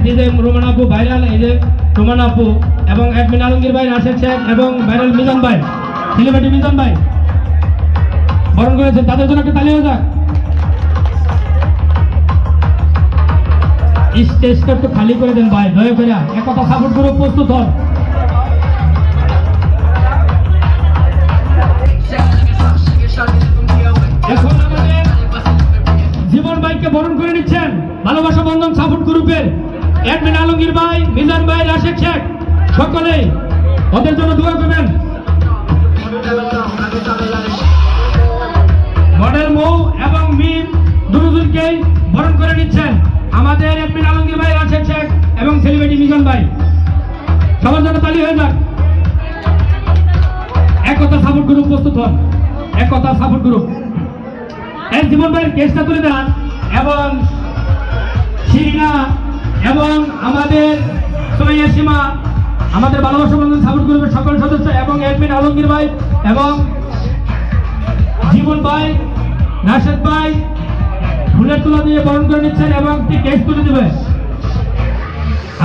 এই যে রোমান আপু ভাইরাল, এই যে রোমান আপু এবং অ্যাডমিন আলমগীর ভাই, রাশেদ শেখ এবং ভাইরাল মিজান ভাই, সেলিব্রিটি মিজান ভাই বরণ করেছেন। তাদের জন্য একটা তালি হয়ে যাক। স্টেজটা একটু খালি করে দেন ভাই, দয়া করে একতা সাপোর্ট গ্রুপ প্রস্তুত হন। এখন আমাদের জীবন ভাইকে বরণ করে নিচ্ছেন ভালোবাসা বন্ধন সাপোর্ট গ্রুপের অ্যাডমিন আলমগীর ভাই, মিজান ভাই, রাশেদ শেখ, সকলেই ওদের জন্য দোয়া করবেন। মডেল মৌ এবং মিম দুজনকেই বরণ করে নিচ্ছেন আমাদের অ্যাডমিন আলমগীর ভাই, রাশেদ শেখ এবং সেলিব্রিটি মিজান ভাই। সবার জন্য তালি হয়ে যাক। একতা সাপোর্ট গ্রুপ প্রস্তুত হন। একতা সাপোর্ট গ্রুপ এই জীবন ভাইয়ের কেসটা তুলে দেন এবং শিরিনা এবং আমাদের সোমাইয়া সীমা, আমাদের ভালোবাসা বন্ধন সাপোর্ট গ্রুপের সকল সদস্য এবং অ্যাডমিন আলমগীর ভাই এবং জীবন ভাই, রাশেদ ভাই ফুলের তুলা দিয়ে বরণ করে নিচ্ছেন এবং একটি কেস তুলে দেবে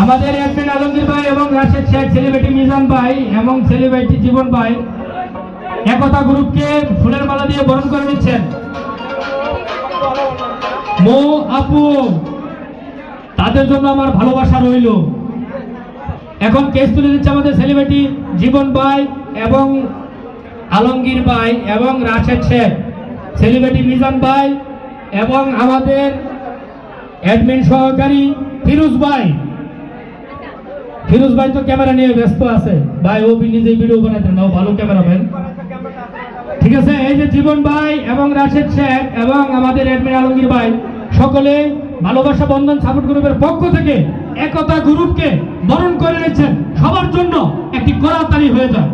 আমাদের অ্যাডমিন আলমগীর ভাই এবং রাশেদ শেখ, সেলিব্রিটি মিজান ভাই এবং সেলিব্রিটি জীবন ভাই একতা গ্রুপকে ফুলের মালা দিয়ে বরণ করে নিচ্ছেন। মো আপু, তাদের জন্য আমার ভালোবাসা রইল। এখন কেস তুলে দিচ্ছে আমাদের সেলিব্রিটি জীবন ভাই এবং আলমগীর ভাই এবং রাশেদ শেখ, সেলিব্রিটি মিজান ভাই এবং আমাদের অ্যাডমিন সহকারী ফিরোজ ভাই। ফিরোজ ভাই তো ক্যামেরা নিয়ে ব্যস্ত আছে ভাই, ও নিজেই ভিডিও বানাতেন না, ও ভালো ক্যামেরাম্যান। ঠিক আছে, এই যে জীবন ভাই এবং রাশেদ শেখ এবং আমাদের অ্যাডমিন আলমগীর ভাই সকলে ভালোবাসা বন্ধন সাপোর্ট গ্রুপের পক্ষ থেকে একতা গ্রুপকে বরণ করে নিচ্ছেন। সবার জন্য একটি কড়া তালি হয়ে যায়।